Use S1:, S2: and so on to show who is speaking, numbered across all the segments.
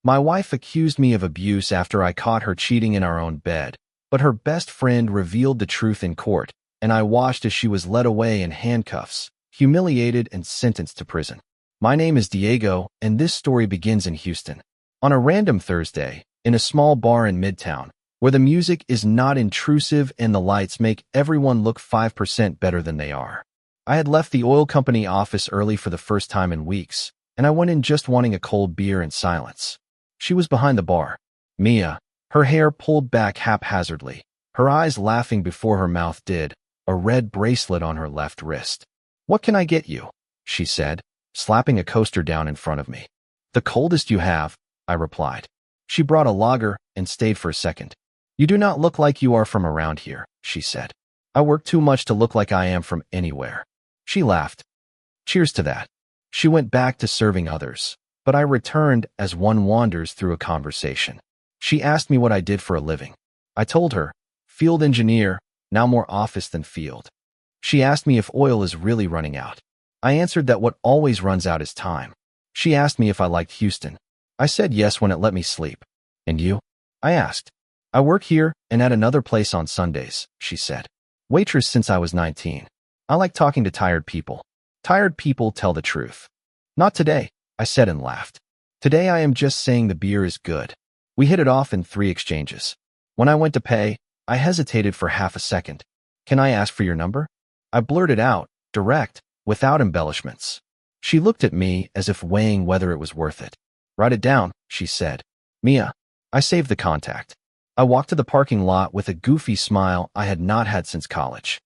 S1: My wife accused me of abuse after I caught her cheating in our own bed, but her best friend revealed the truth in court, and I watched as she was led away in handcuffs, humiliated and sentenced to prison. My name is Diego, and this story begins in Houston. On a random Thursday, in a small bar in Midtown, where the music is not intrusive and the lights make everyone look 5% better than they are. I had left the oil company office early for the first time in weeks, and I went in just wanting a cold beer and silence. She was behind the bar. Mia, her hair pulled back haphazardly, her eyes laughing before her mouth did, a red bracelet on her left wrist. "What can I get you?" she said, slapping a coaster down in front of me. "The coldest you have," I replied. She brought a lager and stayed for a second. "You do not look like you are from around here," she said. "I work too much to look like I am from anywhere." She laughed. "Cheers to that." She went back to serving others, but I returned as one wanders through a conversation. She asked me what I did for a living. I told her, field engineer, now more office than field. She asked me if oil is really running out. I answered that what always runs out is time. She asked me if I liked Houston. I said yes when it let me sleep. "And you?" I asked. "I work here and at another place on Sundays," she said. "Waitress since I was 19. I like talking to tired people. Tired people tell the truth." "Not today," I said and laughed. "Today I am just saying the beer is good." We hit it off in 3 exchanges. When I went to pay, I hesitated for half a second. "Can I ask for your number?" I blurted out, direct, without embellishments. She looked at me as if weighing whether it was worth it. "Write it down," she said. "Mia." I saved the contact. I walked to the parking lot with a goofy smile I had not had since college.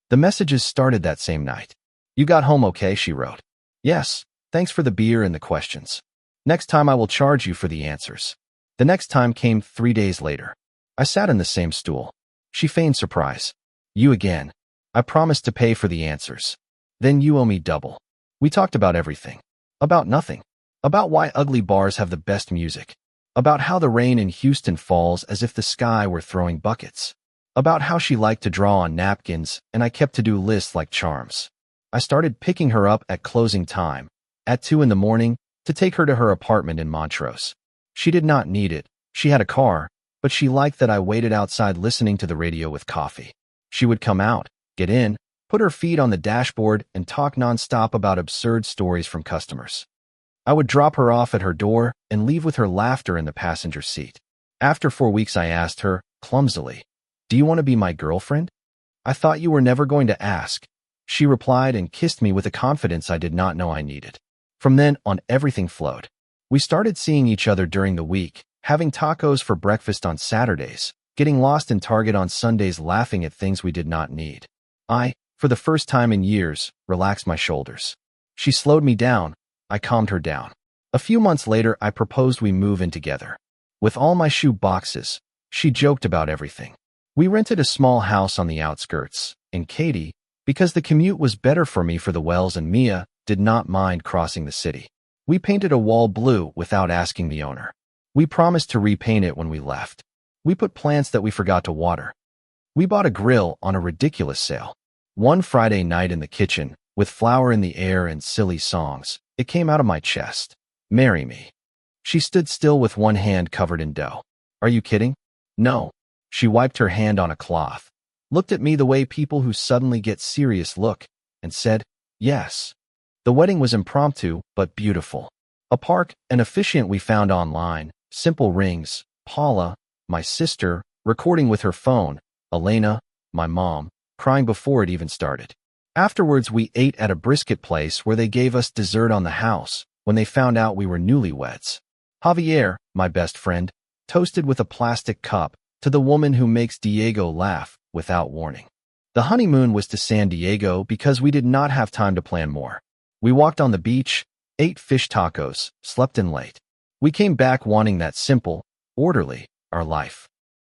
S1: The messages started that same night. "You got home okay?" she wrote. "Yes, thanks for the beer and the questions. Next time I will charge you for the answers." The next time came 3 days later. I sat in the same stool. She feigned surprise. "You again." I promised to pay for the answers. "Then you owe me double." We talked about everything. About nothing. About why ugly bars have the best music. About how the rain in Houston falls as if the sky were throwing buckets. About how she liked to draw on napkins and I kept to-do lists like charms. I started picking her up at closing time, at 2 in the morning, to take her to her apartment in Montrose. She did not need it. She had a car, but she liked that I waited outside listening to the radio with coffee. She would come out, get in, put her feet on the dashboard, and talk nonstop about absurd stories from customers. I would drop her off at her door and leave with her laughter in the passenger seat. After 4 weeks, I asked her, clumsily, "Do you want to be my girlfriend?" "I thought you were never going to ask." She replied and kissed me with a confidence I did not know I needed. From then on, everything flowed. We started seeing each other during the week, having tacos for breakfast on Saturdays, getting lost in Target on Sundays, laughing at things we did not need. I, for the first time in years, relaxed my shoulders. She slowed me down. I calmed her down. A few months later, I proposed we move in together. With all my shoe boxes, she joked about everything. We rented a small house on the outskirts, in Katy, because the commute was better for me for the wells, and Mia did not mind crossing the city. We painted a wall blue without asking the owner. We promised to repaint it when we left. We put plants that we forgot to water. We bought a grill on a ridiculous sale. One Friday night in the kitchen, with flour in the air and silly songs, it came out of my chest. "Marry me." She stood still with one hand covered in dough. "Are you kidding?" "No." She wiped her hand on a cloth, looked at me the way people who suddenly get serious look, and said, "Yes." The wedding was impromptu, but beautiful. A park, an officiant we found online, simple rings, Paula, my sister, recording with her phone, Elena, my mom, crying before it even started. Afterwards, we ate at a brisket place where they gave us dessert on the house when they found out we were newlyweds. Javier, my best friend, toasted with a plastic cup to the woman who makes Diego laugh without warning. The honeymoon was to San Diego because we did not have time to plan more. We walked on the beach, ate fish tacos, slept in late. We came back wanting that simple, orderly, our life.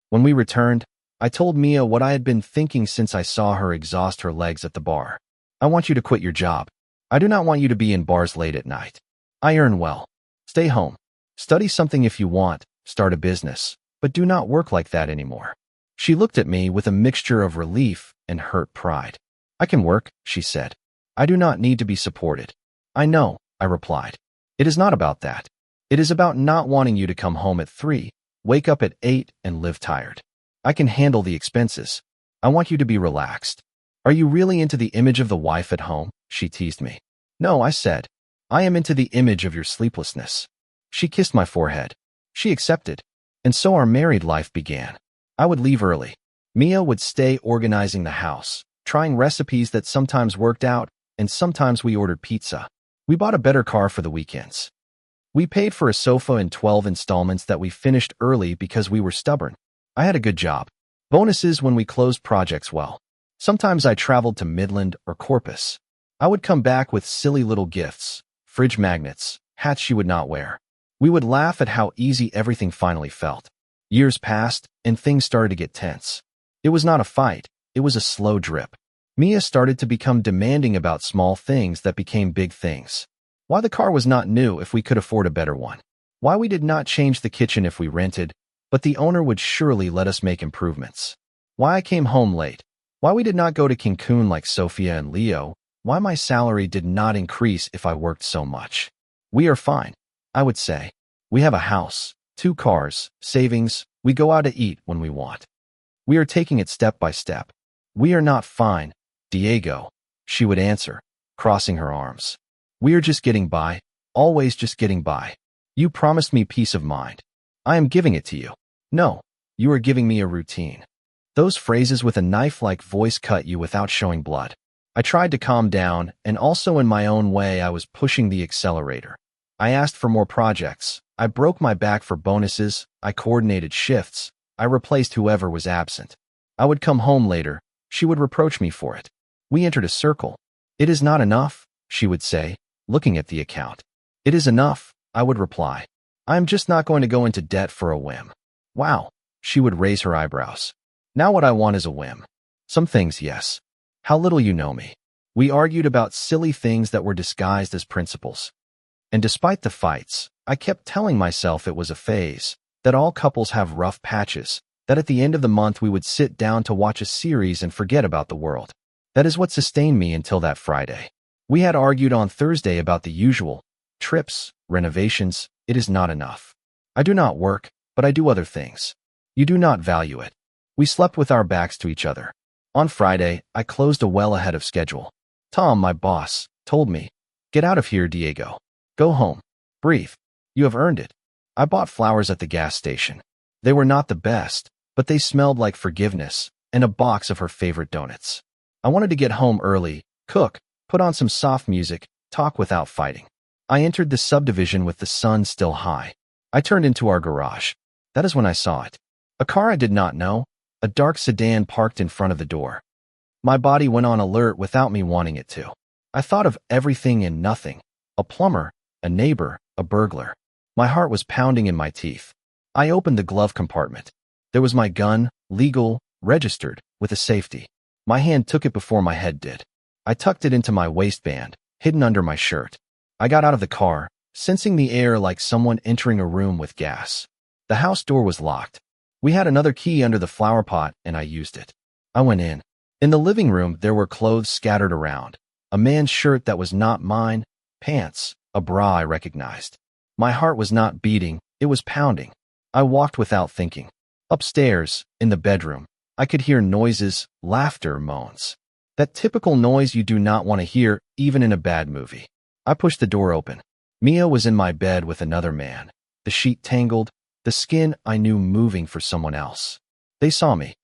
S1: When we returned, I told Mia what I had been thinking since I saw her exhaust her legs at the bar. "I want you to quit your job. I do not want you to be in bars late at night. I earn well. Stay home. Study something if you want, start a business, but do not work like that anymore." She looked at me with a mixture of relief and hurt pride. "I can work," she said. "I do not need to be supported." "I know," I replied. "It is not about that. It is about not wanting you to come home at 3, wake up at 8, and live tired. I can handle the expenses. I want you to be relaxed. Are you really into the image of the wife at home? She teased me. No, I said. I am into the image of your sleeplessness. She kissed my forehead. She accepted. And so our married life began. I would leave early. Mia would stay organizing the house, trying recipes that sometimes worked out, and sometimes we ordered pizza. We bought a better car for the weekends. We paid for a sofa in 12 installments that we finished early because we were stubborn. I had a good job. Bonuses when we closed projects well. Sometimes I traveled to Midland or Corpus. I would come back with silly little gifts, fridge magnets, hats she would not wear. We would laugh at how easy everything finally felt. Years passed, and things started to get tense. It was not a fight, it was a slow drip. Mia started to become demanding about small things that became big things. Why the car was not new if we could afford a better one. Why we did not change the kitchen if we rented, but the owner would surely let us make improvements. Why I came home late. Why we did not go to Cancun like Sophia and Leo. Why my salary did not increase if I worked so much. We are fine, I would say. We have a house, 2 cars, savings, we go out to eat when we want. We are taking it step by step. We are not fine, Diego, she would answer, crossing her arms. We are just getting by, always just getting by. You promised me peace of mind. I am giving it to you. No, you are giving me a routine. Those phrases with a knife-like voice cut you without showing blood. I tried to calm down, and also in my own way I was pushing the accelerator. I asked for more projects. I broke my back for bonuses. I coordinated shifts. I replaced whoever was absent. I would come home later. She would reproach me for it. We entered a circle. It is not enough, she would say, looking at the account. It is enough, I would reply. I am just not going to go into debt for a whim. Wow, she would raise her eyebrows. Now what I want is a whim. Some things, yes. How little you know me. We argued about silly things that were disguised as principles. And despite the fights, I kept telling myself it was a phase, that all couples have rough patches, that at the end of the month we would sit down to watch a series and forget about the world. That is what sustained me until that Friday. We had argued on Thursday about the usual, trips, renovations. It is not enough. I do not work, but I do other things. You do not value it. We slept with our backs to each other. On Friday, I closed well ahead of schedule. Tom, my boss, told me, "Get out of here, Diego. Go home. Breathe. You have earned it." I bought flowers at the gas station. They were not the best, but they smelled like forgiveness, and a box of her favorite donuts. I wanted to get home early, cook, put on some soft music, talk without fighting. I entered the subdivision with the sun still high. I turned into our garage. That is when I saw it. A car I did not know, a dark sedan parked in front of the door. My body went on alert without me wanting it to. I thought of everything and nothing. A plumber, a neighbor, a burglar. My heart was pounding in my teeth. I opened the glove compartment. There was my gun, legal, registered, with a safety. My hand took it before my head did. I tucked it into my waistband, hidden under my shirt. I got out of the car, sensing the air like someone entering a room with gas. The house door was locked. We had another key under the flower pot, and I used it. I went in. In the living room, there were clothes scattered around. A man's shirt that was not mine, pants, a bra I recognized. My heart was not beating, it was pounding. I walked without thinking. Upstairs, in the bedroom, I could hear noises, laughter, moans. That typical noise you do not want to hear, even in a bad movie. I pushed the door open. Mia was in my bed with another man. The sheet tangled, the skin I knew moving for someone else. They saw me.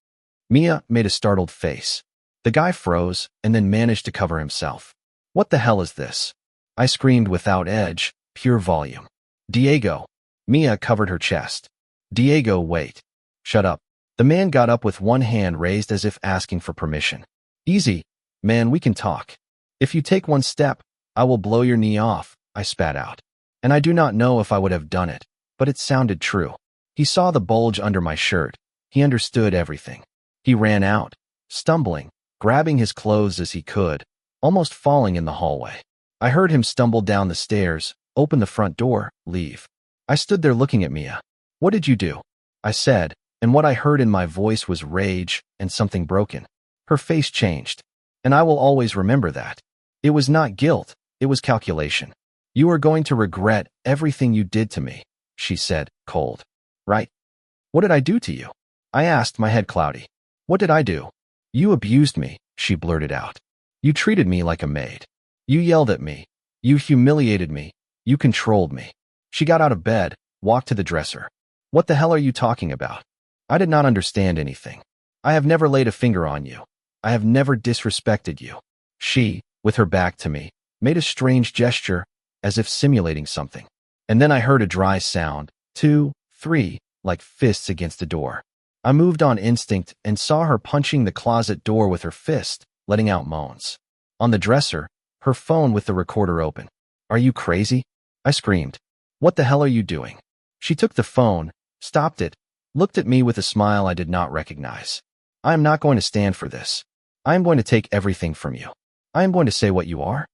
S1: Mia made a startled face. The guy froze and then managed to cover himself. "What the hell is this?" I screamed without edge, pure volume. "Diego." Mia covered her chest. "Diego, wait." "Shut up." The man got up with one hand raised as if asking for permission. "Easy, man, we can talk. If you take one step, I will blow your knee off," I spat out. And I do not know if I would have done it, but it sounded true. He saw the bulge under my shirt. He understood everything. He ran out, stumbling, grabbing his clothes as he could, almost falling in the hallway. I heard him stumble down the stairs, open the front door, leave. I stood there looking at Mia. "What did you do?" I said, and what I heard in my voice was rage and something broken. Her face changed, and I will always remember that. It was not guilt, it was calculation. You are going to regret everything you did to me, she said, cold. Right? What did I do to you? I asked, my head cloudy. What did I do? You abused me, she blurted out. You treated me like a maid. You yelled at me. You humiliated me. You controlled me. She got out of bed, walked to the dresser. What the hell are you talking about? I did not understand anything. I have never laid a finger on you. I have never disrespected you. She, with her back to me, made a strange gesture, as if simulating something. And then I heard a dry sound, 2, 3, like fists against the door. I moved on instinct and saw her punching the closet door with her fist, letting out moans. On the dresser, her phone with the recorder open. Are you crazy? I screamed. What the hell are you doing? She took the phone, stopped it, looked at me with a smile I did not recognize. I am not going to stand for this. I am going to take everything from you. I am going to say what you are.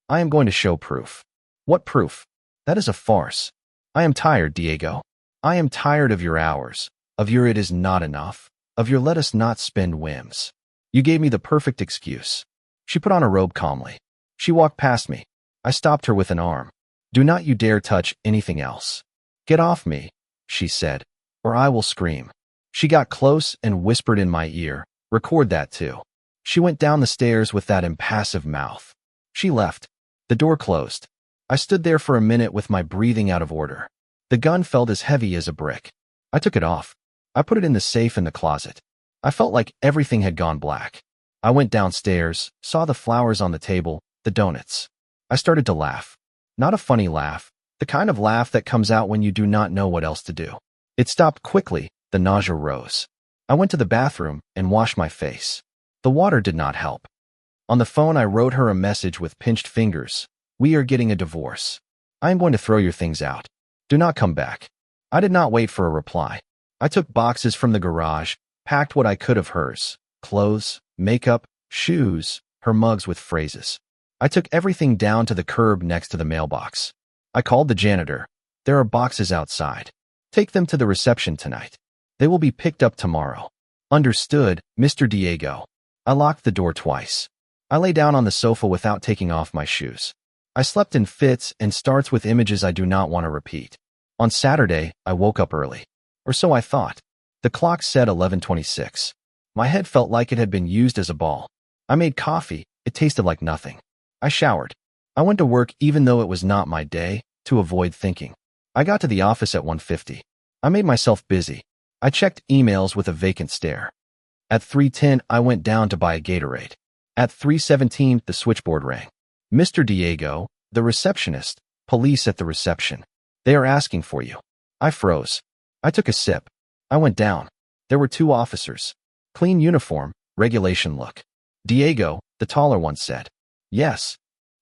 S1: I am going to show proof. What proof? That is a farce. I am tired, Diego. I am tired of your hours, of your it is not enough, of your let us not spend whims. You gave me the perfect excuse. She put on a robe calmly. She walked past me. I stopped her with an arm. Do not you dare touch anything else. Get off me, she said, or I will scream. She got close and whispered in my ear, record that too. She went down the stairs with that impassive mouth. She left. The door closed. I stood there for a minute with my breathing out of order. The gun felt as heavy as a brick. I took it off. I put it in the safe in the closet. I felt like everything had gone black. I went downstairs, saw the flowers on the table, the donuts. I started to laugh. Not a funny laugh, the kind of laugh that comes out when you do not know what else to do. It stopped quickly, the nausea rose. I went to the bathroom and washed my face. The water did not help. On the phone I wrote her a message with pinched fingers. We are getting a divorce. I am going to throw your things out. Do not come back. I did not wait for a reply. I took boxes from the garage, packed what I could of hers, clothes, makeup, shoes, her mugs with phrases. I took everything down to the curb next to the mailbox. I called the janitor. There are boxes outside. Take them to the reception tonight. They will be picked up tomorrow. Understood, Mr. Diego. I locked the door twice. I lay down on the sofa without taking off my shoes. I slept in fits and starts with images I do not want to repeat. On Saturday, I woke up early. Or so I thought. The clock said 11:26. My head felt like it had been used as a ball. I made coffee. It tasted like nothing. I showered. I went to work even though it was not my day, to avoid thinking. I got to the office at 1:50. I made myself busy. I checked emails with a vacant stare. At 3:10, I went down to buy a Gatorade. At 3:17, the switchboard rang. Mr. Diego, the receptionist, police at the reception. They are asking for you. I froze. I took a sip. I went down. There were 2 officers. Clean uniform, regulation look. Diego, the taller one said. Yes.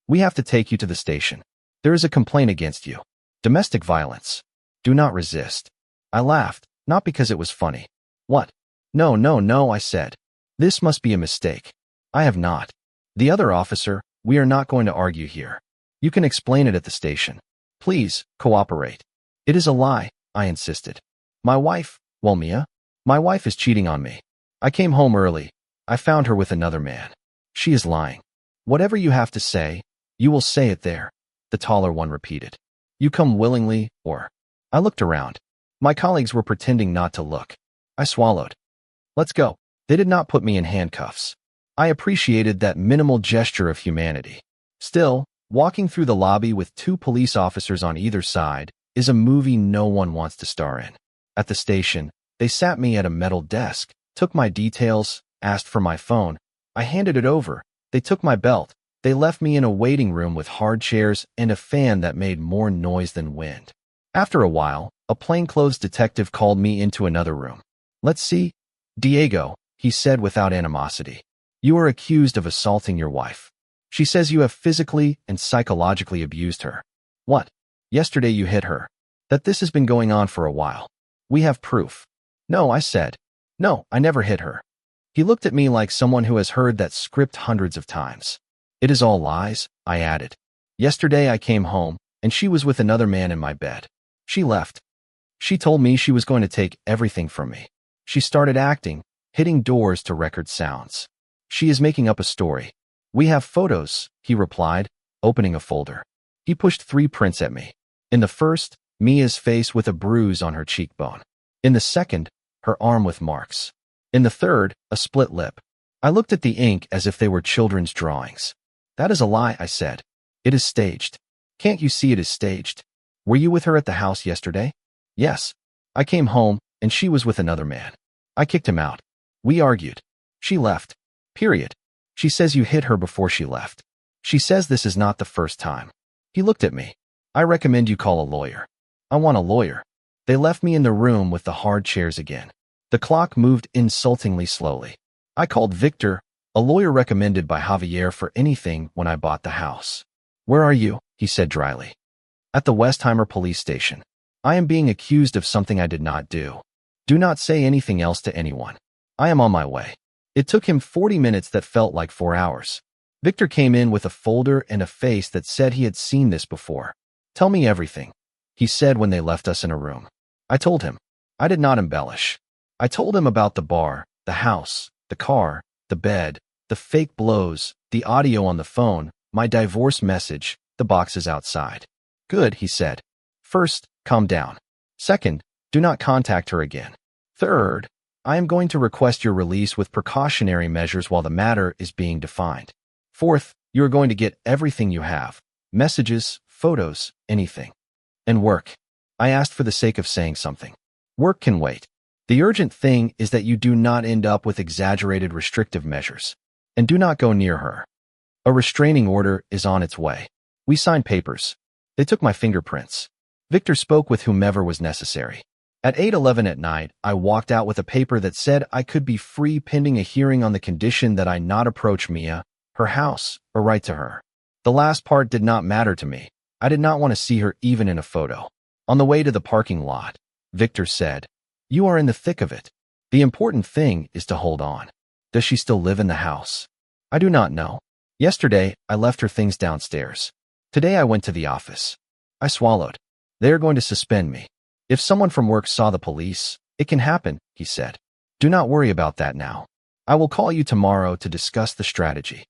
S1: We have to take you to the station. There is a complaint against you. Domestic violence. Do not resist. I laughed, not because it was funny. What? No, no, no, I said. This must be a mistake. I have not. The other officer, we are not going to argue here. You can explain it at the station. Please, cooperate. It is a lie, I insisted. My wife, well, Mia, my wife is cheating on me. I came home early. I found her with another man. She is lying. Whatever you have to say, you will say it there, the taller one repeated. You come willingly, or... I looked around. My colleagues were pretending not to look. I swallowed. Let's go. They did not put me in handcuffs. I appreciated that minimal gesture of humanity. Still, walking through the lobby with 2 police officers on either side is a movie no one wants to star in. At the station, they sat me at a metal desk, took my details, asked for my phone. I handed it over. They took my belt. They left me in a waiting room with hard chairs and a fan that made more noise than wind. After a while, a plainclothes detective called me into another room. Let's see. Diego, he said without animosity. You are accused of assaulting your wife. She says you have physically and psychologically abused her. What? Yesterday you hit her. That this has been going on for a while. We have proof. No, I said. No, I never hit her. He looked at me like someone who has heard that script hundreds of times. It is all lies, I added. Yesterday I came home, and she was with another man in my bed. She left. She told me she was going to take everything from me. She started acting, hitting doors to record sounds. She is making up a story. We have photos, he replied, opening a folder. He pushed 3 prints at me. In the first, Mia's face with a bruise on her cheekbone. In the second, her arm with marks. In the third, a split lip. I looked at the ink as if they were children's drawings. That is a lie, I said. It is staged. Can't you see it is staged? Were you with her at the house yesterday? Yes. I came home, and she was with another man. I kicked him out. We argued. She left. Period. She says you hit her before she left. She says this is not the first time. He looked at me. I recommend you call a lawyer. I want a lawyer. They left me in the room with the hard chairs again. The clock moved insultingly slowly. I called Victor, a lawyer recommended by Javier for anything when I bought the house. Where are you? He said dryly. At the Westheimer police station. I am being accused of something I did not do. Do not say anything else to anyone. I am on my way. It took him 40 minutes that felt like 4 hours. Victor came in with a folder and a face that said he had seen this before. Tell me everything, he said when they left us in a room. I told him. I did not embellish. I told him about the bar, the house, the car, the bed, the fake blows, the audio on the phone, my divorce message, the boxes outside. Good, he said. First, calm down. Second, do not contact her again. Third, I am going to request your release with precautionary measures while the matter is being defined. Fourth, you are going to get everything you have. Messages, photos, anything. And work. I asked for the sake of saying something. Work can wait. The urgent thing is that you do not end up with exaggerated restrictive measures. And do not go near her. A restraining order is on its way. We signed papers. They took my fingerprints. Victor spoke with whomever was necessary. At 8:11 at night, I walked out with a paper that said I could be free pending a hearing on the condition that I not approach Mia, her house, or write to her. The last part did not matter to me. I did not want to see her even in a photo. On the way to the parking lot, Victor said, "You are in the thick of it. The important thing is to hold on. Does she still live in the house?" I do not know. Yesterday, I left her things downstairs. Today I went to the office. I swallowed. They are going to suspend me. If someone from work saw the police, it can happen, he said. Do not worry about that now. I will call you tomorrow to discuss the strategy.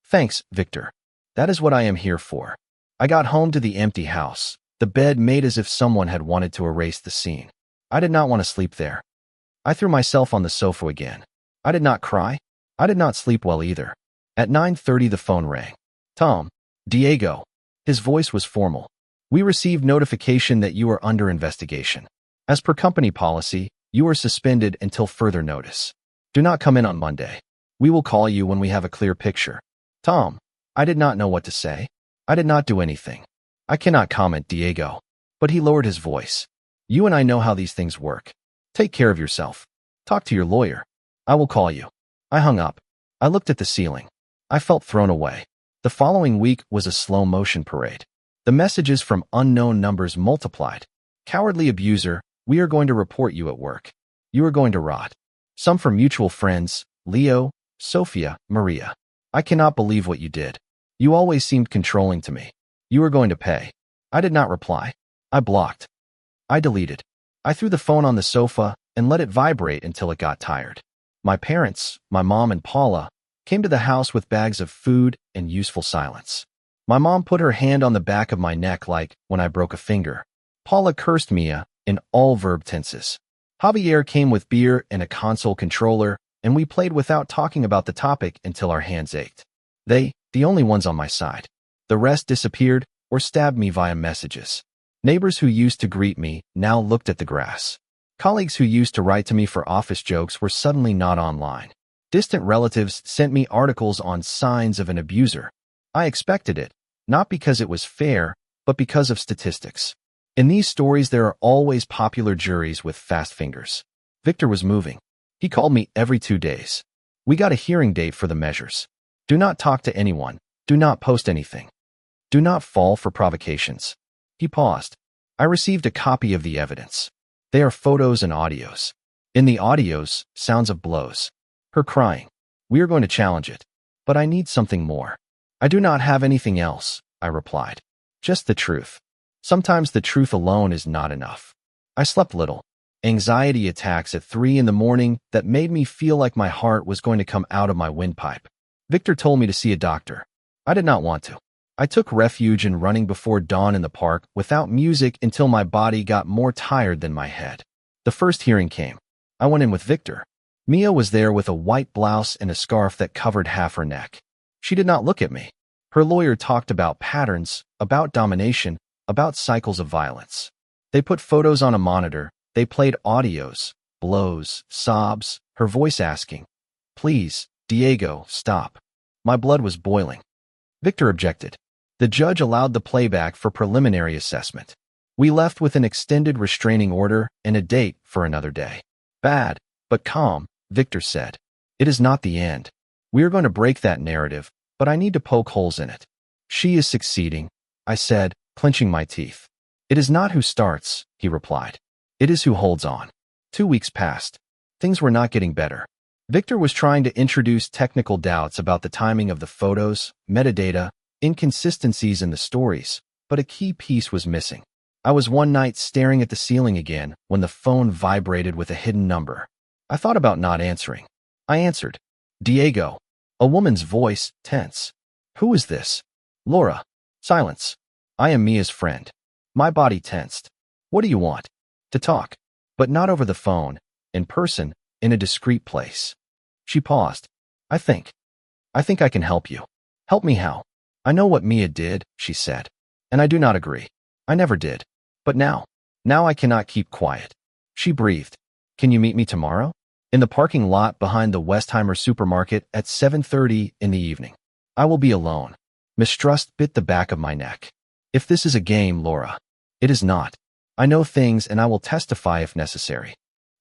S1: Thanks, Victor. That is what I am here for. I got home to the empty house, the bed made as if someone had wanted to erase the scene. I did not want to sleep there. I threw myself on the sofa again. I did not cry. I did not sleep well either. At 9:30 the phone rang. Tom. Diego. His voice was formal. We received notification that you are under investigation. As per company policy, you are suspended until further notice. Do not come in on Monday. We will call you when we have a clear picture. Tom. I did not know what to say. I did not do anything. I cannot comment, Diego. But he lowered his voice. You and I know how these things work. Take care of yourself. Talk to your lawyer. I will call you. I hung up. I looked at the ceiling. I felt thrown away. The following week was a slow-motion parade. The messages from unknown numbers multiplied. Cowardly abuser, we are going to report you at work. You are going to rot. Some from mutual friends, Leo, Sophia, Maria. I cannot believe what you did. You always seemed controlling to me. You are going to pay. I did not reply. I blocked. I deleted. I threw the phone on the sofa and let it vibrate until it got tired. My parents, my mom and Paula, came to the house with bags of food and useful silence. My mom put her hand on the back of my neck like when I broke a finger. Paula cursed Mia in all verb tenses. Javier came with beer and a console controller, and we played without talking about the topic until our hands ached. They, the only ones on my side. The rest disappeared or stabbed me via messages. Neighbors who used to greet me now looked at the grass. Colleagues who used to write to me for office jokes were suddenly not online. Distant relatives sent me articles on signs of an abuser. I expected it, not because it was fair, but because of statistics. In these stories, there are always popular juries with fast fingers. Victor was moving. He called me every 2 days. We got a hearing date for the measures. Do not talk to anyone. Do not post anything. Do not fall for provocations. He paused. I received a copy of the evidence. They are photos and audios. In the audios, sounds of blows. Her crying. We are going to challenge it. But I need something more. I do not have anything else, I replied. Just the truth. Sometimes the truth alone is not enough. I slept little. Anxiety attacks at 3 in the morning that made me feel like my heart was going to come out of my windpipe. Victor told me to see a doctor. I did not want to. I took refuge in running before dawn in the park without music until my body got more tired than my head. The first hearing came. I went in with Victor. Mia was there with a white blouse and a scarf that covered half her neck. She did not look at me. Her lawyer talked about patterns, about domination, about cycles of violence. They put photos on a monitor. They played audios, blows, sobs, her voice asking, "Please, Diego, stop." My blood was boiling. Victor objected. The judge allowed the playback for preliminary assessment. We left with an extended restraining order and a date for another day. Bad, but calm, Victor said. It is not the end. We are going to break that narrative, but I need to poke holes in it. She is succeeding, I said, clenching my teeth. It is not who starts, he replied. It is who holds on. 2 weeks passed. Things were not getting better. Victor was trying to introduce technical doubts about the timing of the photos, metadata, inconsistencies in the stories, but a key piece was missing. I was one night staring at the ceiling again when the phone vibrated with a hidden number. I thought about not answering. I answered. Diego. A woman's voice, tense. Who is this? Laura. Silence. I am Mia's friend. My body tensed. What do you want? To talk. But not over the phone, in person, in a discreet place. She paused. I think I can help you. Help me how? I know what Mia did, she said. And I do not agree. I never did. But now I cannot keep quiet. She breathed. Can you meet me tomorrow? In the parking lot behind the Westheimer supermarket at 7:30 in the evening. I will be alone. Mistrust bit the back of my neck. If this is a game, Laura. It is not. I know things and I will testify if necessary.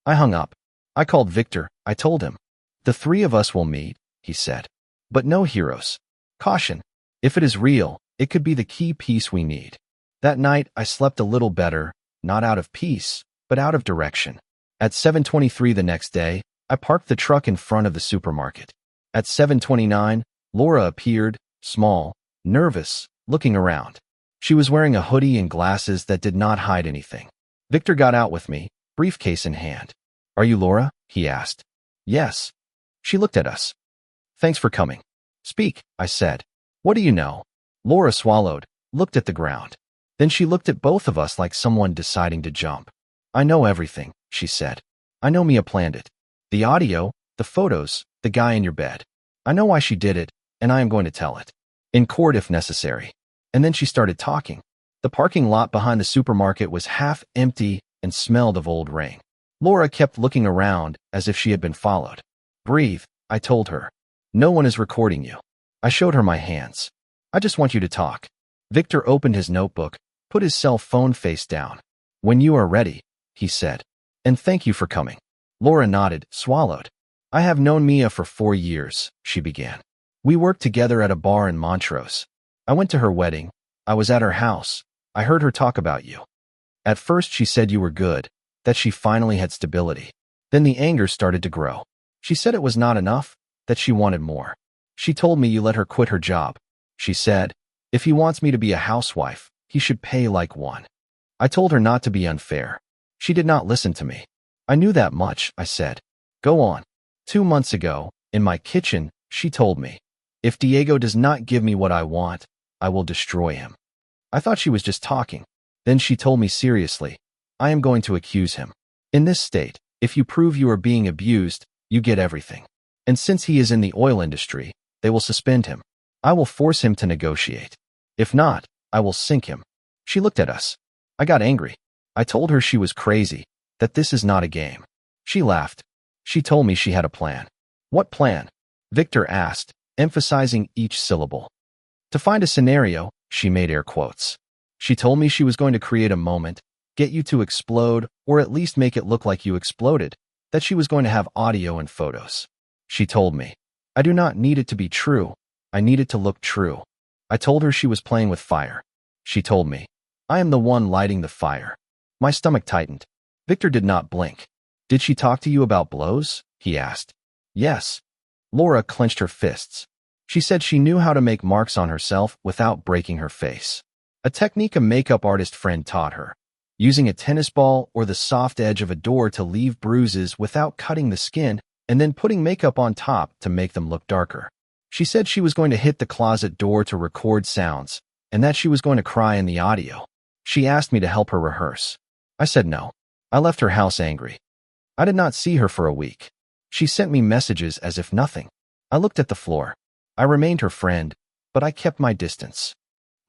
S1: I hung up. I called Victor. I told him. The three of us will meet, he said. But no heroes. Caution. If it is real, it could be the key piece we need. That night, I slept a little better, not out of peace, but out of direction. At 7:23 the next day, I parked the truck in front of the supermarket. At 7:29, Laura appeared, small, nervous, looking around. She was wearing a hoodie and glasses that did not hide anything. Victor got out with me, briefcase in hand. Are you Laura? He asked. Yes. She looked at us. Thanks for coming. Speak, I said. What do you know? Laura swallowed, looked at the ground. Then she looked at both of us like someone deciding to jump. I know everything, she said. I know Mia planned it. The audio, the photos, the guy in your bed. I know why she did it, and I am going to tell it. In court if necessary. And then she started talking. The parking lot behind the supermarket was half empty and smelled of old rain. Laura kept looking around as if she had been followed. Breathe, I told her. No one is recording you. I showed her my hands. I just want you to talk. Victor opened his notebook, put his cell phone face down. When you are ready, he said. And thank you for coming. Laura nodded, swallowed. I have known Mia for 4 years, she began. We worked together at a bar in Montrose. I went to her wedding. I was at her house. I heard her talk about you. At first she said you were good, that she finally had stability. Then the anger started to grow. She said it was not enough, that she wanted more. She told me you let her quit her job. She said, if he wants me to be a housewife, he should pay like one. I told her not to be unfair. She did not listen to me. I knew that much, I said. Go on. 2 months ago, in my kitchen, she told me, if Diego does not give me what I want, I will destroy him. I thought she was just talking. Then she told me seriously, I am going to accuse him. In this state, if you prove you are being abused, you get everything. And since he is in the oil industry, they will suspend him. I will force him to negotiate. If not, I will sink him. She looked at us. I got angry. I told her she was crazy, that this is not a game. She laughed. She told me she had a plan. What plan? Victor asked, emphasizing each syllable. To find a scenario, she made air quotes. She told me she was going to create a moment, get you to explode, or at least make it look like you exploded, that she was going to have audio and photos. She told me, I do not need it to be true. I need it to look true. I told her she was playing with fire. She told me, I am the one lighting the fire. My stomach tightened. Victor did not blink. Did she talk to you about blows? He asked. Yes. Laura clenched her fists. She said she knew how to make marks on herself without breaking her face. A technique a makeup artist friend taught her. Using a tennis ball or the soft edge of a door to leave bruises without cutting the skin, and then putting makeup on top to make them look darker. She said she was going to hit the closet door to record sounds, and that she was going to cry in the audio. She asked me to help her rehearse. I said no. I left her house angry. I did not see her for a week. She sent me messages as if nothing. I looked at the floor. I remained her friend, but I kept my distance.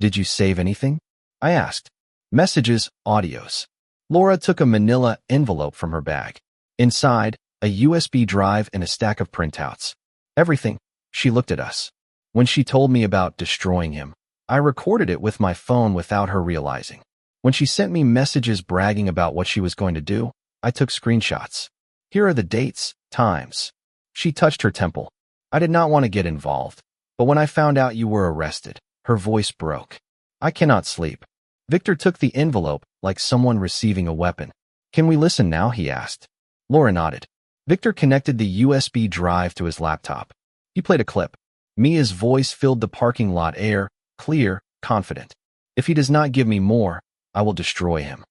S1: Did you save anything? I asked. Messages, audios. Laura took a manila envelope from her bag. Inside, a USB drive and a stack of printouts. Everything. She looked at us. When she told me about destroying him, I recorded it with my phone without her realizing. When she sent me messages bragging about what she was going to do, I took screenshots. Here are the dates, times. She touched her temple. I did not want to get involved, but when I found out you were arrested, her voice broke. I cannot sleep. Victor took the envelope like someone receiving a weapon. Can we listen now? He asked. Laura nodded. Victor connected the USB drive to his laptop. He played a clip. Mia's voice filled the parking lot air, clear, confident. If he does not give me more, I will destroy him.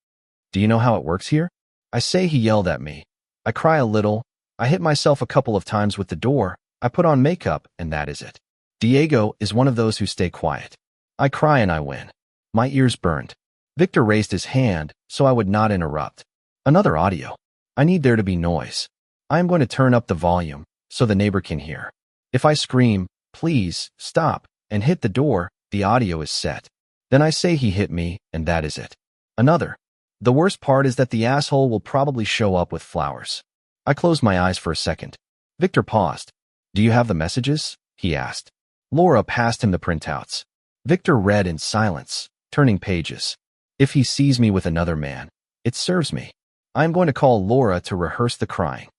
S1: Do you know how it works here? I say he yelled at me. I cry a little. I hit myself a couple of times with the door. I put on makeup, and that is it. Diego is one of those who stay quiet. I cry and I win. My ears burned. Victor raised his hand so I would not interrupt. Another audio. I need there to be noise. I am going to turn up the volume so the neighbor can hear. If I scream, please, stop, and hit the door, the audio is set. Then I say he hit me, and that is it. Another. The worst part is that the asshole will probably show up with flowers. I closed my eyes for a second. Victor paused. Do you have the messages? He asked. Laura passed him the printouts. Victor read in silence, turning pages. If he sees me with another man, it serves me. I am going to call Laura to rehearse the crying.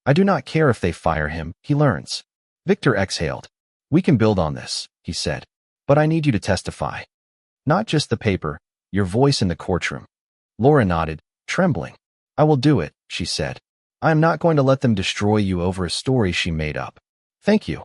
S1: I do not care if they fire him, he learns. Victor exhaled. We can build on this, he said. But I need you to testify. Not just the paper, your voice in the courtroom. Laura nodded, trembling. I will do it, she said. I am not going to let them destroy you over a story she made up. Thank you,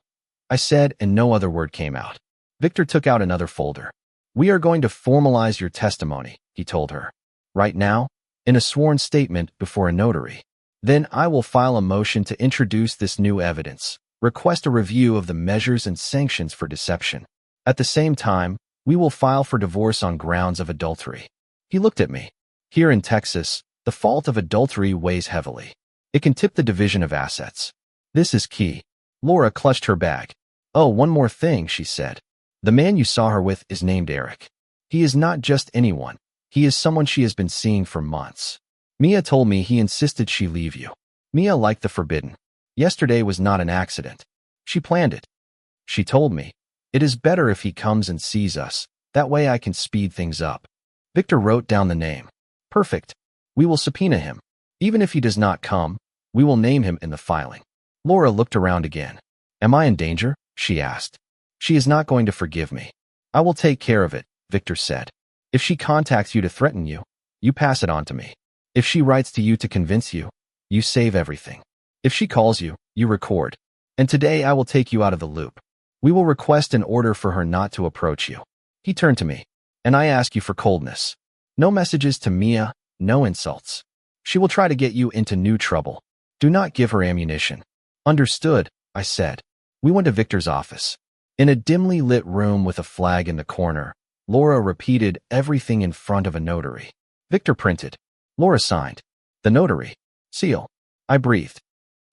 S1: I said, and no other word came out. Victor took out another folder. We are going to formalize your testimony, he told her. Right now, in a sworn statement before a notary. Then I will file a motion to introduce this new evidence, request a review of the measures and sanctions for deception. At the same time, we will file for divorce on grounds of adultery. He looked at me. Here in Texas, the fault of adultery weighs heavily. It can tip the division of assets. This is key. Laura clutched her bag. Oh, one more thing, she said. The man you saw her with is named Eric. He is not just anyone. He is someone she has been seeing for months. Mia told me he insisted she leave you. Mia liked the forbidden. Yesterday was not an accident. She planned it. She told me, it is better if he comes and sees us. That way I can speed things up. Victor wrote down the name. Perfect. We will subpoena him. Even if he does not come, we will name him in the filing. Laura looked around again. Am I in danger? She asked. She is not going to forgive me. I will take care of it, Victor said. If she contacts you to threaten you, you pass it on to me. If she writes to you to convince you, you save everything. If she calls you, you record. And today I will take you out of the loop. We will request an order for her not to approach you. He turned to me. And I ask you for coldness. No messages to Mia, no insults. She will try to get you into new trouble. Do not give her ammunition. Understood, I said. We went to Victor's office. In a dimly lit room with a flag in the corner, Laura repeated everything in front of a notary. Victor printed. Laura signed. The notary. Seal. I breathed.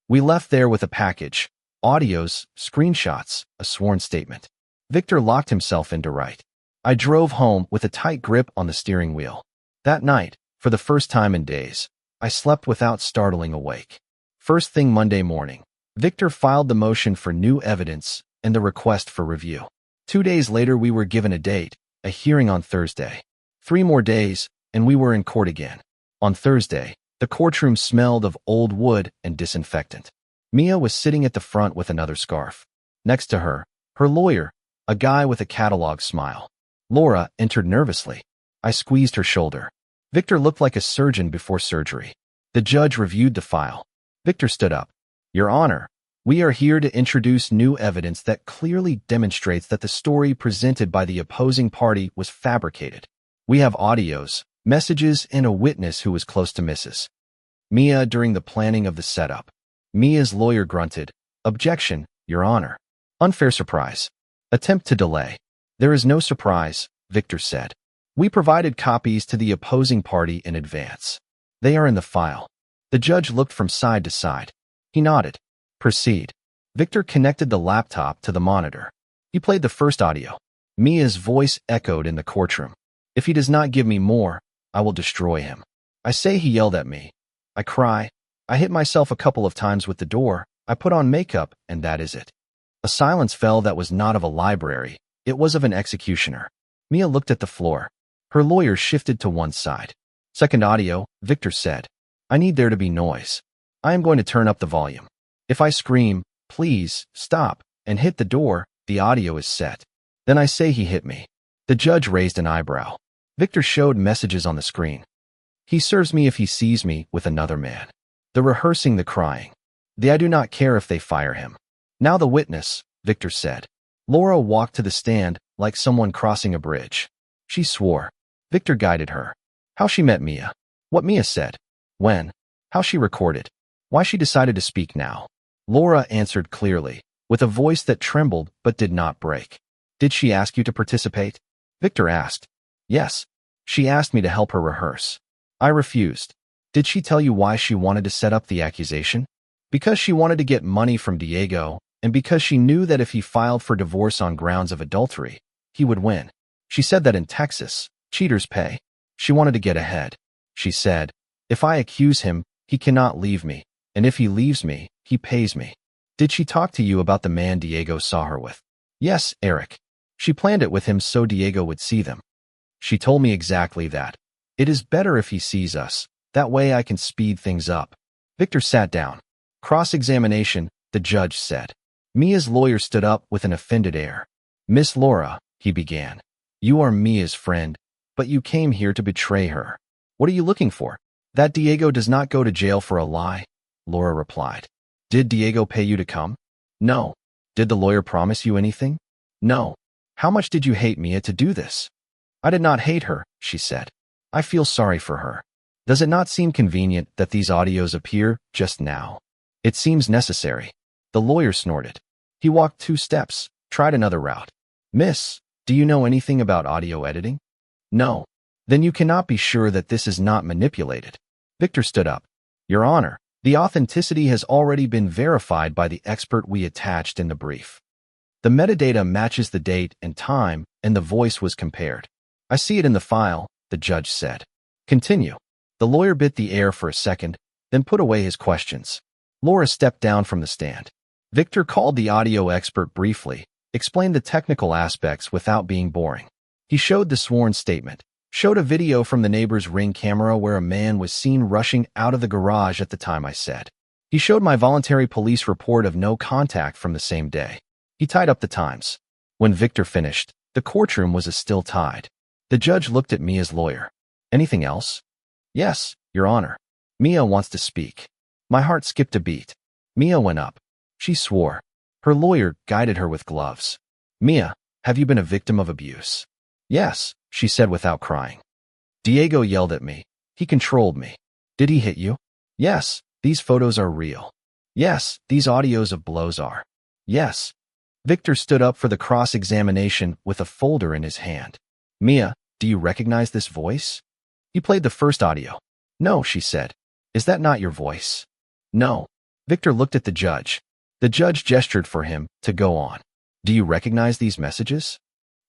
S1: We left there with a package, audios, screenshots, a sworn statement. Victor locked himself in to write. I drove home with a tight grip on the steering wheel. That night, for the first time in days, I slept without startling awake. First thing Monday morning, Victor filed the motion for new evidence and the request for review. 2 days later, we were given a date, a hearing on Thursday. 3 more days, and we were in court again. On Thursday, the courtroom smelled of old wood and disinfectant. Mia was sitting at the front with another scarf. Next to her, her lawyer, a guy with a catalog smile. Laura entered nervously. I squeezed her shoulder. Victor looked like a surgeon before surgery. The judge reviewed the file. Victor stood up. Your Honor, we are here to introduce new evidence that clearly demonstrates that the story presented by the opposing party was fabricated. We have audios, messages, and a witness who was close to Mrs. Mia during the planning of the setup. Mia's lawyer grunted. Objection, Your Honor. Unfair surprise. Attempt to delay. There is no surprise. Victor said. We provided copies to the opposing party in advance. They are in the file. The judge looked from side to side. He nodded. Proceed. Victor connected the laptop to the monitor. He played the first audio. Mia's voice echoed in the courtroom. If he does not give me more, I will destroy him. I say he yelled at me. I cry. I hit myself a couple of times with the door. I put on makeup, and that is it. A silence fell that was not of a library. It was of an executioner. Mia looked at the floor. Her lawyer shifted to one side. Second audio, Victor said. I need there to be noise. I am going to turn up the volume. If I scream, please, stop, and hit the door, the audio is set. Then I say he hit me. The judge raised an eyebrow. Victor showed messages on the screen. He serves me if he sees me with another man. The rehearsing, the crying. The I do not care if they fire him. Now the witness, Victor said. Laura walked to the stand like someone crossing a bridge. She swore. Victor guided her. How she met Mia. What Mia said. When. How she recorded. Why she decided to speak now. Laura answered clearly, with a voice that trembled but did not break. Did she ask you to participate? Victor asked. Yes. She asked me to help her rehearse. I refused. Did she tell you why she wanted to set up the accusation? Because she wanted to get money from Diego, and because she knew that if he filed for divorce on grounds of adultery, he would win. She said that in Texas, cheaters pay. She wanted to get ahead. She said, if I accuse him, he cannot leave me, and if he leaves me, he pays me. Did she talk to you about the man Diego saw her with? Yes, Eric. She planned it with him so Diego would see them. She told me exactly that. It is better if he sees us. That way I can speed things up. Victor sat down. Cross-examination, the judge said. Mia's lawyer stood up with an offended air. Miss Laura, he began. You are Mia's friend, but you came here to betray her. What are you looking for? That Diego does not go to jail for a lie, Laura replied. Did Diego pay you to come? No. Did the lawyer promise you anything? No. How much did you hate Mia to do this? I did not hate her, she said. I feel sorry for her. Does it not seem convenient that these audios appear just now? It seems necessary. The lawyer snorted. He walked 2 steps, tried another route. Miss, do you know anything about audio editing? No. Then you cannot be sure that this is not manipulated. Victor stood up. Your Honor, the authenticity has already been verified by the expert we attached in the brief. The metadata matches the date and time, and the voice was compared. I see it in the file, the judge said. Continue. The lawyer bit the air for a second, then put away his questions. Laura stepped down from the stand. Victor called the audio expert briefly, explained the technical aspects without being boring. He showed the sworn statement, showed a video from the neighbor's Ring camera where a man was seen rushing out of the garage at the time I said. He showed my voluntary police report of no contact from the same day. He tied up the times. When Victor finished, the courtroom was as still tied. The judge looked at Mia's lawyer. Anything else? Yes, Your Honor. Mia wants to speak. My heart skipped a beat. Mia went up. She swore. Her lawyer guided her with gloves. Mia, have you been a victim of abuse? Yes, she said without crying. Diego yelled at me. He controlled me. Did he hit you? Yes, these photos are real. Yes, these audios of blows are. Yes. Victor stood up for the cross-examination with a folder in his hand. Mia, do you recognize this voice? He played the first audio. No, she said. Is that not your voice? No. Victor looked at the judge. The judge gestured for him to go on. Do you recognize these messages?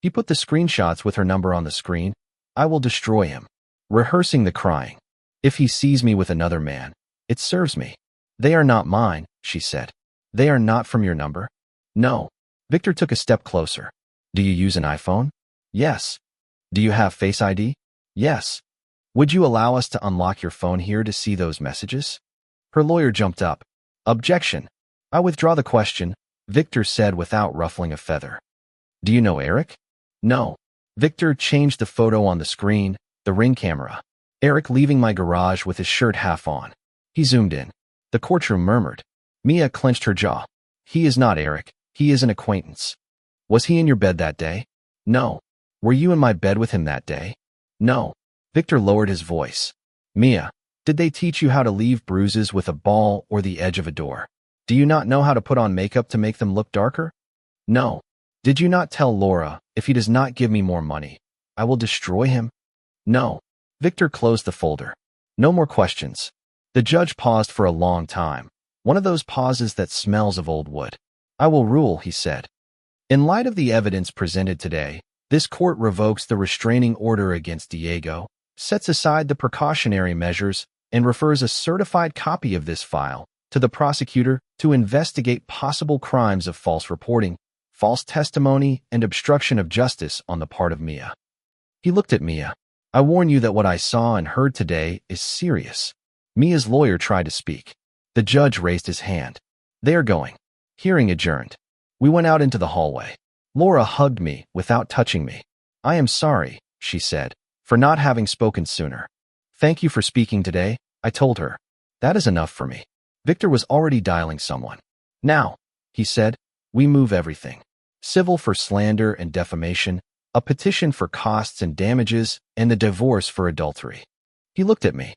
S1: He put the screenshots with her number on the screen. I will destroy him. Rehearsing the crying. If he sees me with another man, it serves me. They are not mine, she said. They are not from your number? No. Victor took a step closer. Do you use an iPhone? Yes. Do you have Face ID? Yes. Would you allow us to unlock your phone here to see those messages? Her lawyer jumped up. Objection. I withdraw the question, Victor said without ruffling a feather. Do you know Eric? No. Victor changed the photo on the screen, the Ring camera. Eric leaving my garage with his shirt half on. He zoomed in. The courtroom murmured. Mia clenched her jaw. He is not Eric. He is an acquaintance. Was he in your bed that day? No. Were you in my bed with him that day? No. Victor lowered his voice. Mia, did they teach you how to leave bruises with a ball or the edge of a door? Do you not know how to put on makeup to make them look darker? No. Did you not tell Laura, if he does not give me more money, I will destroy him. No. Victor closed the folder. No more questions. The judge paused for a long time. One of those pauses that smells of old wood. I will rule, he said. In light of the evidence presented today, this court revokes the restraining order against Diego, sets aside the precautionary measures, and refers a certified copy of this file to the prosecutor to investigate possible crimes of false reporting, false testimony, and obstruction of justice on the part of Mia. He looked at Mia. I warn you that what I saw and heard today is serious. Mia's lawyer tried to speak. The judge raised his hand. They are going. Hearing adjourned. We went out into the hallway. Laura hugged me without touching me. I am sorry, she said, for not having spoken sooner. Thank you for speaking today, I told her. That is enough for me. Victor was already dialing someone. Now, he said, we move everything. Civil for slander and defamation, a petition for costs and damages, and the divorce for adultery. He looked at me.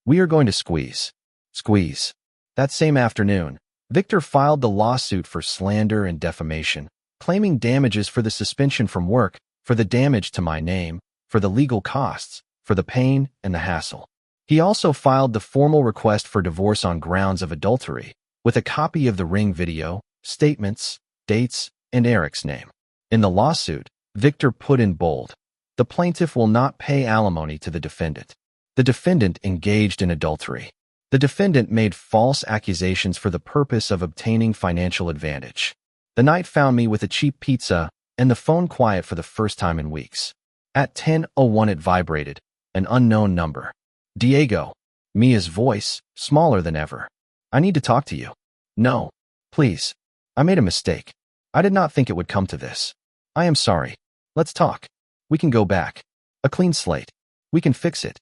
S1: We are going to squeeze. Squeeze. That same afternoon, Victor filed the lawsuit for slander and defamation, claiming damages for the suspension from work, for the damage to my name, for the legal costs, for the pain and the hassle. He also filed the formal request for divorce on grounds of adultery, with a copy of the ring video, statements, dates, and Eric's name. In the lawsuit, Victor put in bold, the plaintiff will not pay alimony to the defendant. The defendant engaged in adultery. The defendant made false accusations for the purpose of obtaining financial advantage. The night found me with a cheap pizza and the phone quiet for the first time in weeks. At 10:01 it vibrated, an unknown number. Diego. Mia's voice, smaller than ever. I need to talk to you. No. Please. I made a mistake. I did not think it would come to this. I am sorry. Let's talk. We can go back. A clean slate. We can fix it.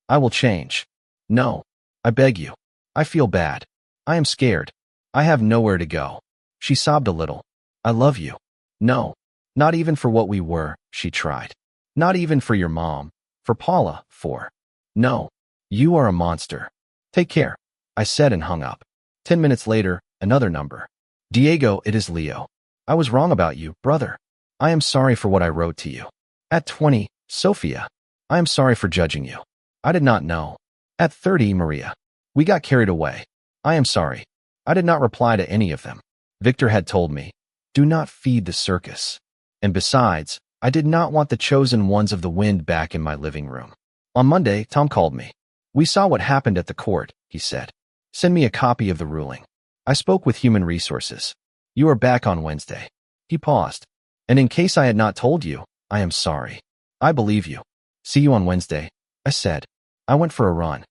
S1: I will change. No. I beg you. I feel bad. I am scared. I have nowhere to go. She sobbed a little. I love you. No. Not even for what we were, she tried. Not even for your mom. For Paula, for. No. You are a monster. Take care, I said and hung up. 10 minutes later, another number. Diego, it is Leo. I was wrong about you, brother. I am sorry for what I wrote to you. At 20, Sophia. I am sorry for judging you. I did not know. At 30, Maria. We got carried away. I am sorry. I did not reply to any of them. Victor had told me, do not feed the circus. And besides, I did not want the chosen ones of the wind back in my living room. On Monday, Tom called me. We saw what happened at the court, he said. Send me a copy of the ruling. I spoke with Human Resources. You are back on Wednesday. He paused. And in case I had not told you, I am sorry. I believe you. See you on Wednesday, I said. I went for a run.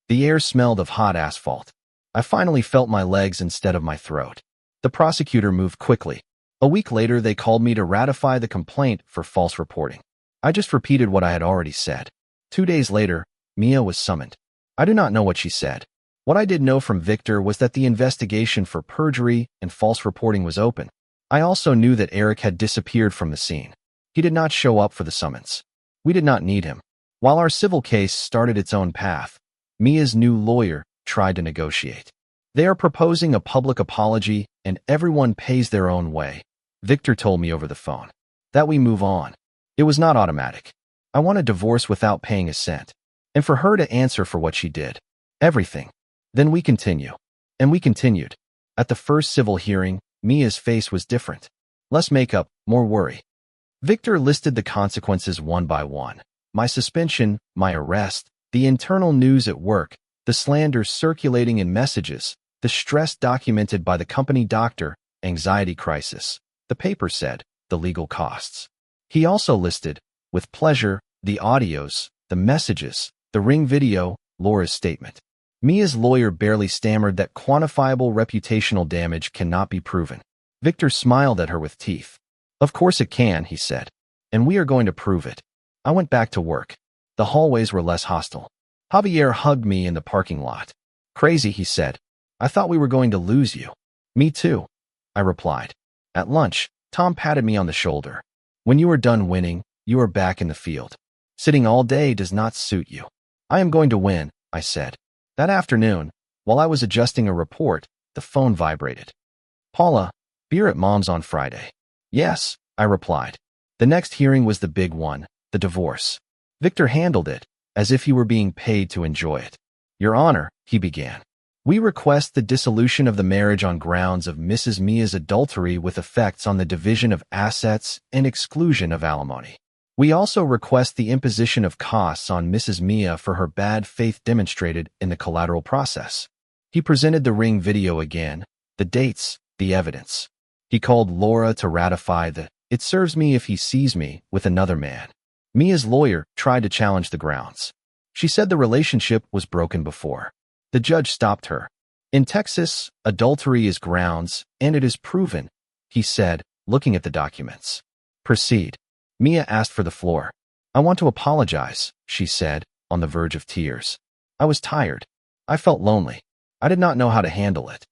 S1: The air smelled of hot asphalt. I finally felt my legs instead of my throat. The prosecutor moved quickly. A week later, they called me to ratify the complaint for false reporting. I just repeated what I had already said. 2 days later, Mia was summoned. I do not know what she said. What I did know from Victor was that the investigation for perjury and false reporting was open. I also knew that Eric had disappeared from the scene. He did not show up for the summons. We did not need him. While our civil case started its own path, Mia's new lawyer tried to negotiate. They are proposing a public apology and everyone pays their own way. Victor told me over the phone. That we move on. It was not automatic. I want a divorce without paying a cent. And for her to answer for what she did. Everything. Then we continue. And we continued. At the first civil hearing, Mia's face was different. Less makeup, more worry. Victor listed the consequences one by one. My suspension, my arrest, the internal news at work, the slander circulating in messages, the stress documented by the company doctor, anxiety crisis. The paper said, the legal costs. He also listed, with pleasure, the audios, the messages, the ring video, Laura's statement. Mia's lawyer barely stammered that quantifiable reputational damage cannot be proven. Victor smiled at her with teeth. Of course it can, he said. And we are going to prove it. I went back to work. The hallways were less hostile. Javier hugged me in the parking lot. Crazy, he said. I thought we were going to lose you. Me too, I replied. At lunch, Tom patted me on the shoulder. When you are done winning, you are back in the field. Sitting all day does not suit you. I am going to win, I said. That afternoon, while I was adjusting a report, the phone vibrated. Paula, beer at Mom's on Friday. Yes, I replied. The next hearing was the big one, the divorce. Victor handled it, as if he were being paid to enjoy it. Your Honor, he began. We request the dissolution of the marriage on grounds of Mrs. Mia's adultery with effects on the division of assets and exclusion of alimony. We also request the imposition of costs on Mrs. Mia for her bad faith demonstrated in the collateral process. He presented the ring video again, the dates, the evidence. He called Laura to ratify the "it serves me if he sees me" with another man. Mia's lawyer tried to challenge the grounds. She said the relationship was broken before. The judge stopped her. In Texas, adultery is grounds, and it is proven, he said, looking at the documents. Proceed. Mia asked for the floor. I want to apologize, she said, on the verge of tears. I was tired. I felt lonely. I did not know how to handle it.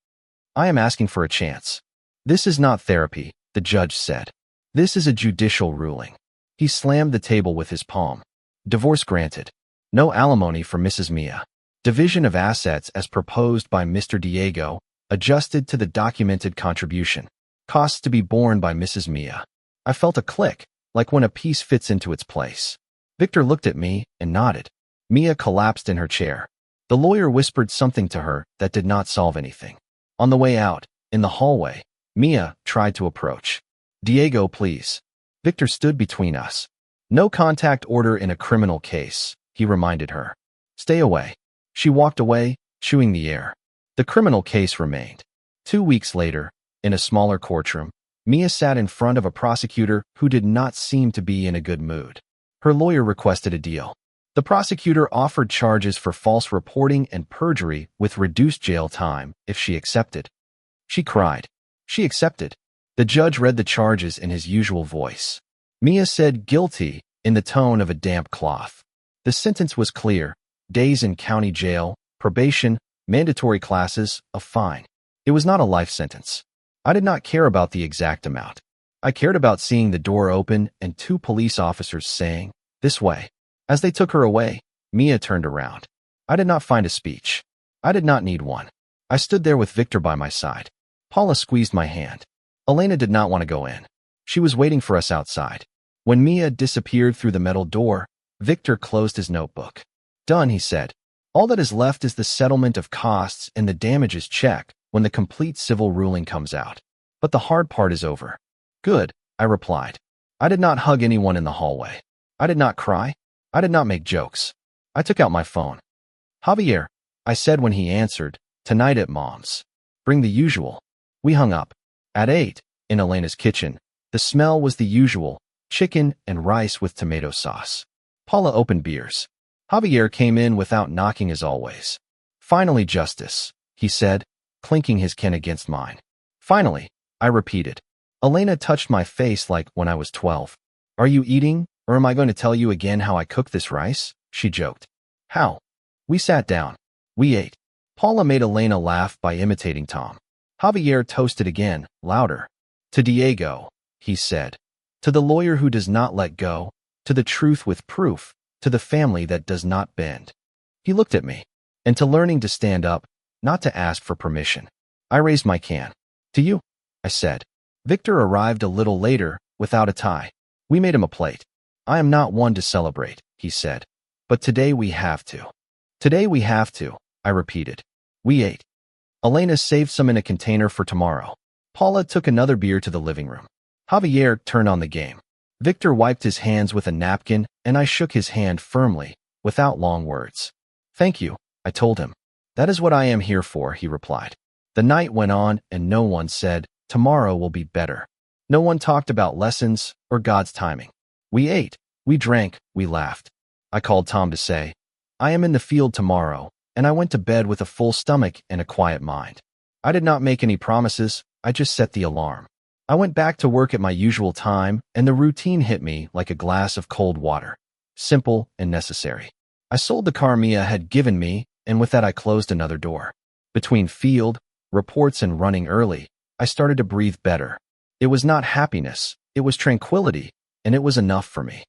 S1: I am asking for a chance. This is not therapy, the judge said. This is a judicial ruling. He slammed the table with his palm. Divorce granted. No alimony for Mrs. Mia. Division of assets as proposed by Mr. Diego, adjusted to the documented contribution. Costs to be borne by Mrs. Mia. I felt a click, like when a piece fits into its place. Victor looked at me and nodded. Mia collapsed in her chair. The lawyer whispered something to her that did not solve anything. On the way out, in the hallway, Mia tried to approach. Diego, please. Victor stood between us. No contact order in a criminal case, he reminded her. Stay away. She walked away, chewing the air. The criminal case remained. 2 weeks later, in a smaller courtroom, Mia sat in front of a prosecutor who did not seem to be in a good mood. Her lawyer requested a deal. The prosecutor offered charges for false reporting and perjury with reduced jail time if she accepted. She cried. She accepted. The judge read the charges in his usual voice. Mia said guilty in the tone of a damp cloth. The sentence was clear. Days in county jail, probation, mandatory classes, a fine. It was not a life sentence. I did not care about the exact amount. I cared about seeing the door open and 2 police officers saying, "This way." As they took her away, Mia turned around. I did not find a speech. I did not need one. I stood there with Victor by my side. Paula squeezed my hand. Elena did not want to go in. She was waiting for us outside. When Mia disappeared through the metal door, Victor closed his notebook. Done, he said. All that is left is the settlement of costs and the damages check when the complete civil ruling comes out. But the hard part is over. Good, I replied. I did not hug anyone in the hallway. I did not cry. I did not make jokes. I took out my phone. Javier, I said when he answered, tonight at Mom's. Bring the usual. We hung up. At 8, in Elena's kitchen, the smell was the usual, chicken and rice with tomato sauce. Paula opened beers. Javier came in without knocking as always. Finally, justice, he said, clinking his can against mine. Finally, I repeated. Elena touched my face like when I was 12. Are you eating, or am I going to tell you again how I cooked this rice? She joked. How? We sat down. We ate. Paula made Elena laugh by imitating Tom. Javier toasted again, louder. To Diego, he said. To the lawyer who does not let go, to the truth with proof, to the family that does not bend. He looked at me. And to learning to stand up, not to ask for permission. I raised my can. To you, I said. Victor arrived a little later, without a tie. We made him a plate. I am not one to celebrate, he said. But today we have to. Today we have to, I repeated. We ate. Elena saved some in a container for tomorrow. Paula took another beer to the living room. Javier turned on the game. Victor wiped his hands with a napkin, and I shook his hand firmly, without long words. Thank you, I told him. That is what I am here for, he replied. The night went on, and no one said, tomorrow will be better. No one talked about lessons or God's timing. We ate, we drank, we laughed. I called Tom to say, I am in the field tomorrow, and I went to bed with a full stomach and a quiet mind. I did not make any promises, I just set the alarm. I went back to work at my usual time, and the routine hit me like a glass of cold water. Simple and necessary. I sold the car Mia had given me, and with that I closed another door. Between field, reports, and running early, I started to breathe better. It was not happiness, it was tranquility, and it was enough for me.